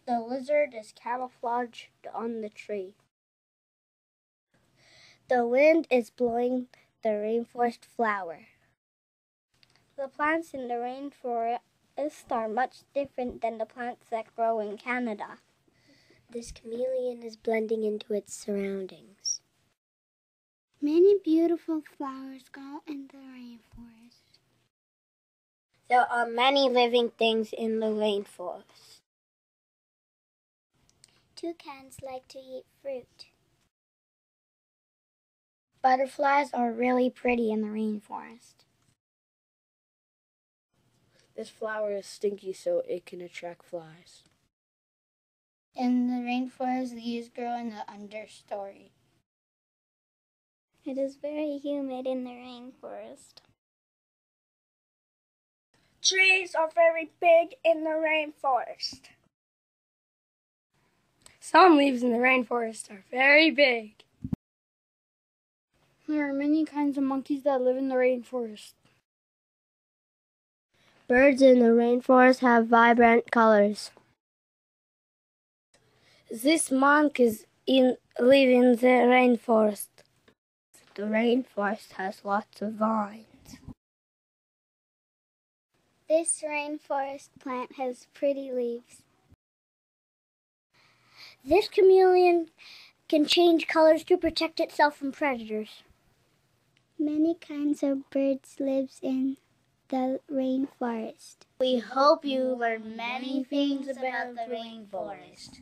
The lizard is camouflaged on the tree. The wind is blowing the rainforest flower. The plants in the rainforest are much different than the plants that grow in Canada. This chameleon is blending into its surroundings. Many beautiful flowers grow in the rainforest. There are many living things in the rainforest. Toucans like to eat fruit. Butterflies are really pretty in the rainforest. This flower is stinky so it can attract flies. In the rainforest, leaves grow in the understory. It is very humid in the rainforest. Trees are very big in the rainforest. Some leaves in the rainforest are very big. There are many kinds of monkeys that live in the rainforest. Birds in the rainforest have vibrant colors. This monkeys live in the rainforest. The rainforest has lots of vines. This rainforest plant has pretty leaves. This chameleon can change colors to protect itself from predators. Many kinds of birds live in the rainforest. We hope you learned many things about the rainforest.